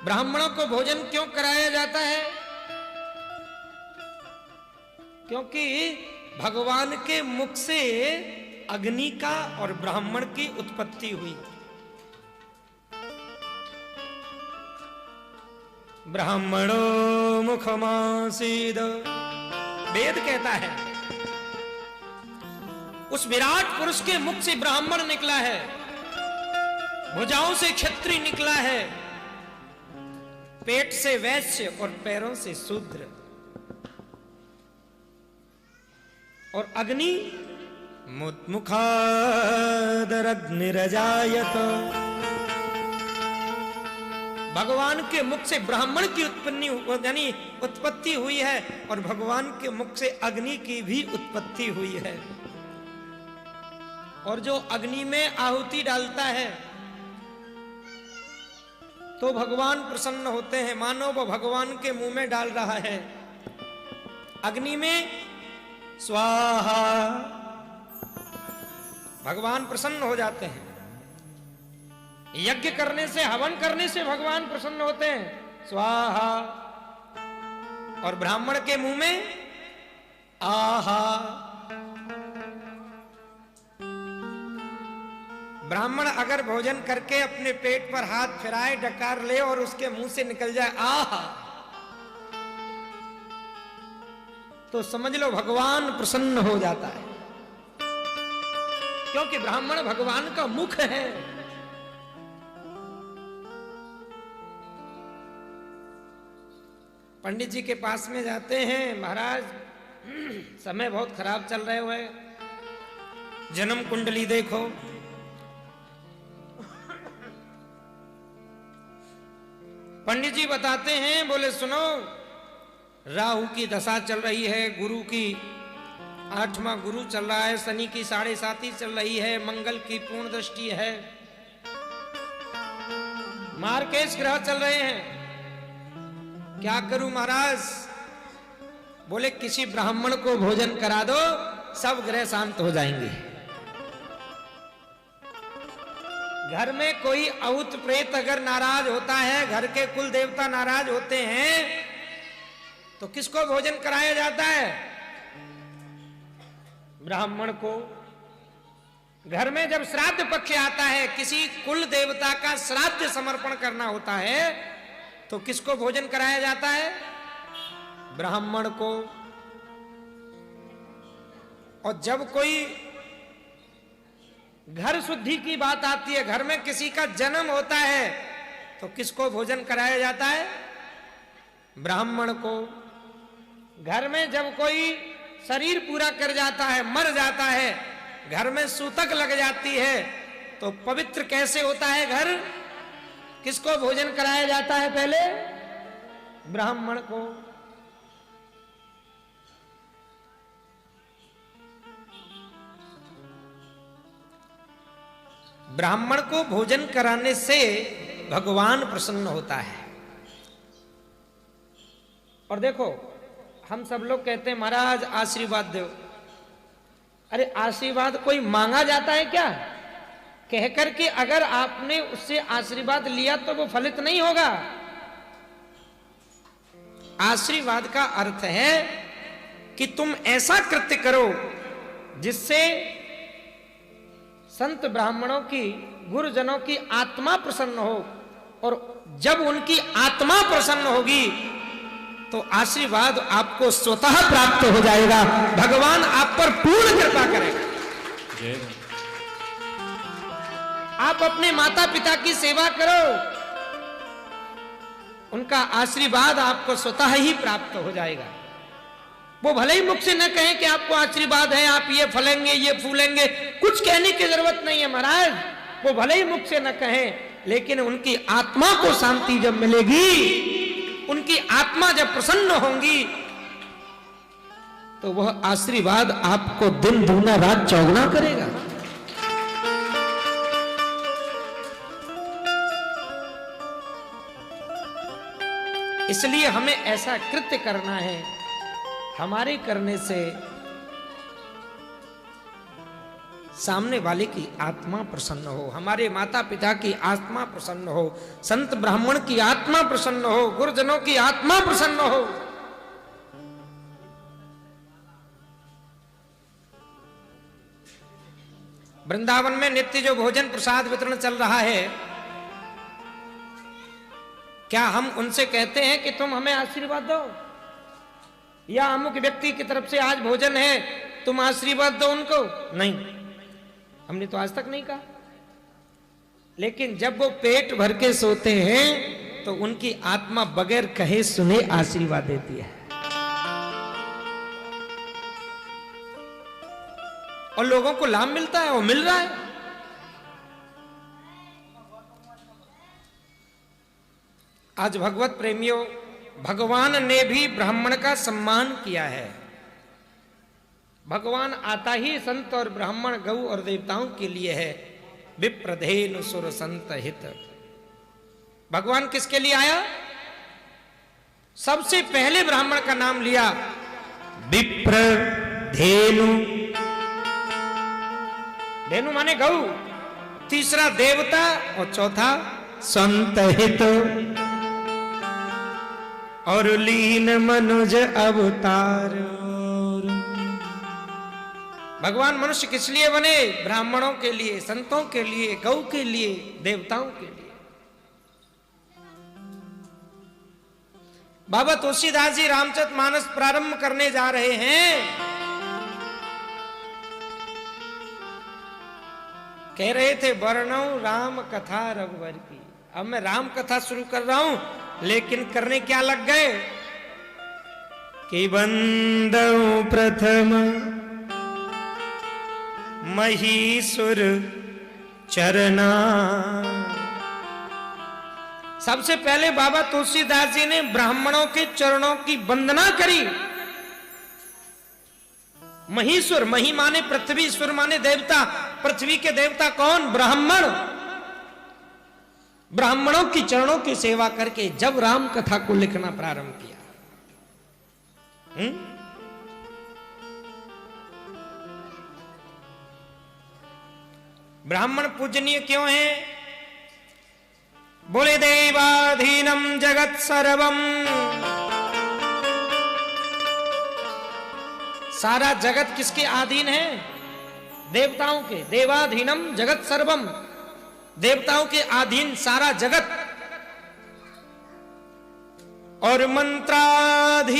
ब्राह्मणों को भोजन क्यों कराया जाता है? क्योंकि भगवान के मुख से अग्नि का और ब्राह्मण की उत्पत्ति हुई। ब्राह्मणो मुखमासीद, वेद कहता है उस विराट पुरुष के मुख से ब्राह्मण निकला है, भुजाओं से क्षत्रिय निकला है, पेट से वैश्य और पैरों से शूद्र। और अग्नि मुखादरग्निरजायत, भगवान के मुख से ब्राह्मण की उत्पत्ति हुई है और भगवान के मुख से अग्नि की भी उत्पत्ति हुई है। और जो अग्नि में आहुति डालता है तो भगवान प्रसन्न होते हैं, मानो वो भगवान के मुंह में डाल रहा है। अग्नि में स्वाहा, भगवान प्रसन्न हो जाते हैं। यज्ञ करने से, हवन करने से भगवान प्रसन्न होते हैं, स्वाहा। और ब्राह्मण के मुंह में आहा। ब्राह्मण अगर भोजन करके अपने पेट पर हाथ फिराए, डकार ले और उसके मुंह से निकल जाए आहा, तो समझ लो भगवान प्रसन्न हो जाता है, क्योंकि ब्राह्मण भगवान का मुख है। पंडित जी के पास में जाते हैं, महाराज समय बहुत खराब चल रहे हुए, जन्म कुंडली देखो। पंडित जी बताते हैं, बोले सुनो, राहु की दशा चल रही है, गुरु की 8वां गुरु चल रहा है, शनि की 7.5 चल रही है, मंगल की पूर्ण दृष्टि है, मार्केश ग्रह चल रहे हैं, क्या करूं महाराज? बोले किसी ब्राह्मण को भोजन करा दो, सब ग्रह शांत हो जाएंगे। घर में कोई औत प्रेत अगर नाराज होता है, घर के कुल देवता नाराज होते हैं, तो किसको भोजन कराया जाता है? ब्राह्मण को। घर में जब श्राद्ध पक्ष आता है, किसी कुल देवता का श्राद्ध समर्पण करना होता है, तो किसको भोजन कराया जाता है? ब्राह्मण को। और जब कोई घर शुद्धि की बात आती है, घर में किसी का जन्म होता है, तो किसको भोजन कराया जाता है? ब्राह्मण को। घर में जब कोई शरीर पूरा कर जाता है, मर जाता है, घर में सूतक लग जाती है, तो पवित्र कैसे होता है घर? किसको भोजन कराया जाता है पहले? ब्राह्मण को। ब्राह्मण को भोजन कराने से भगवान प्रसन्न होता है। और देखो, हम सब लोग कहते हैं महाराज आशीर्वाद दो। अरे आशीर्वाद कोई मांगा जाता है क्या? कहकर के अगर आपने उससे आशीर्वाद लिया तो वो फलित नहीं होगा। आशीर्वाद का अर्थ है कि तुम ऐसा कृत्य करो जिससे संत ब्राह्मणों की, गुरुजनों की आत्मा प्रसन्न हो, और जब उनकी आत्मा प्रसन्न होगी तो आशीर्वाद आपको स्वतः प्राप्त हो जाएगा, भगवान आप पर पूर्ण कृपा करेगा। आप अपने माता पिता की सेवा करो, उनका आशीर्वाद आपको स्वतः ही प्राप्त हो जाएगा। वो भले ही मुख से न कहें कि आपको आशीर्वाद है, आप ये फलेंगे, ये फूलेंगे, कुछ कहने की जरूरत नहीं है महाराज। वो भले ही मुख से न कहें, लेकिन उनकी आत्मा को शांति जब मिलेगी, उनकी आत्मा जब प्रसन्न होंगी, तो वह आशीर्वाद आपको दिन दूना रात चौगुना करेगा। इसलिए हमें ऐसा कृत्य करना है। हमारे करने से सामने वाले की आत्मा प्रसन्न हो, हमारे माता पिता की आत्मा प्रसन्न हो, संत ब्राह्मण की आत्मा प्रसन्न हो, गुरुजनों की आत्मा प्रसन्न हो। वृंदावन में नित्य जो भोजन प्रसाद वितरण चल रहा है, क्या हम उनसे कहते हैं कि तुम हमें आशीर्वाद दो, या अमुक व्यक्ति की तरफ से आज भोजन है तुम आशीर्वाद दो उनको? नहीं, हमने तो आज तक नहीं कहा। लेकिन जब वो पेट भर के सोते हैं तो उनकी आत्मा बगैर कहे सुने आशीर्वाद देती है, और लोगों को लाभ मिलता है, वो मिल रहा है। आज भगवत प्रेमियों, भगवान ने भी ब्राह्मण का सम्मान किया है। भगवान आता ही संत और ब्राह्मण, गौ और देवताओं के लिए है। विप्रधेनु सुर संत हित, भगवान किसके लिए आया? सबसे पहले ब्राह्मण का नाम लिया, विप्रधेनु। धेनु माने गौ, तीसरा देवता और चौथा संत हित। और लीन मनुज अवतार, भगवान मनुष्य किस लिए बने? ब्राह्मणों के लिए, संतों के लिए, गौ के लिए, देवताओं के लिए। बाबा तुलसीदास जी रामचरितमानस प्रारंभ करने जा रहे हैं, कह रहे थे वर्णौ राम कथा रघुवर की। अब मैं राम कथा शुरू कर रहा हूं, लेकिन करने क्या लग गए कि वंदौ प्रथम महीसुर चरना। सबसे पहले बाबा तुलसीदास जी ने ब्राह्मणों के चरणों की वंदना करी। महीसुर, मही माने पृथ्वी, सुर माने देवता। पृथ्वी के देवता कौन? ब्राह्मण। ब्राह्मणों की चरणों की सेवा करके जब राम कथा को लिखना प्रारंभ किया, ब्राह्मण पूजनीय क्यों है? बोले देवाधीनम जगत सर्वम, सारा जगत किसके अधीन है? देवताओं के। देवाधीनम जगत सर्वम, देवताओं के अधीन सारा जगत। और मंत्राधीनश्च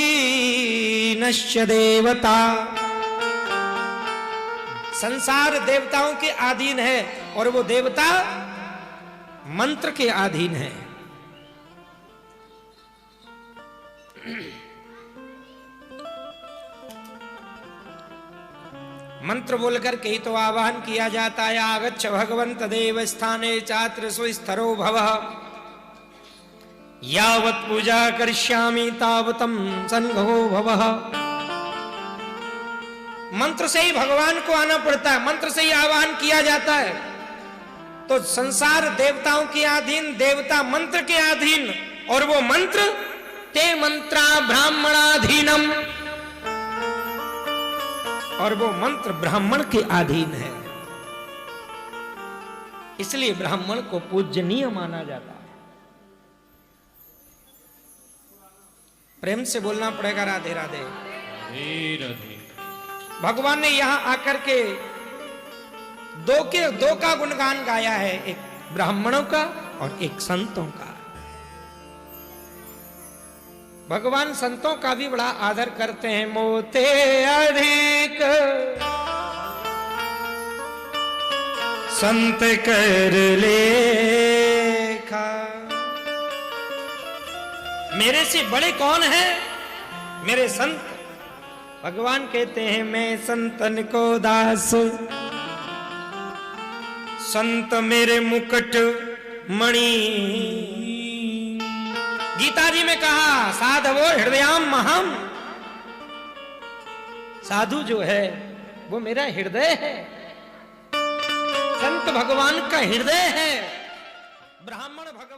देवता, संसार देवताओं के अधीन है और वो देवता मंत्र के अधीन है। मंत्र बोलकर के ही तो आवाहन किया जाता है, आगच्छ भगवंत देव स्थाने चात्र सुस्थरो भवः, यावत् पूजा करिष्यामि तावतम संघो भवः। मंत्र से ही भगवान को आना पड़ता है, मंत्र से ही आवाहन किया जाता है। तो संसार देवताओं के अधीन, देवता मंत्र के अधीन, और वो मंत्र ते मंत्रा ब्राह्मणाधीनम, और वो मंत्र ब्राह्मण के अधीन है। इसलिए ब्राह्मण को पूजनीय माना जाता है। प्रेम से बोलना पड़ेगा राधे राधे। राधे। भगवान ने यहां आकर के दो का गुणगान गाया है, एक ब्राह्मणों का और एक संतों का। भगवान संतों का भी बड़ा आदर करते हैं। मोते अधिक संत कर लेखा, मेरे से बड़े कौन है? मेरे संत। भगवान कहते हैं मैं संतन को दास, संत मेरे मुकुट मणि। गीता जी में कहा साधवो हृदयाम महम, साधु जो है वो मेरा हृदय है, संत भगवान का हृदय है। ब्राह्मण भगवान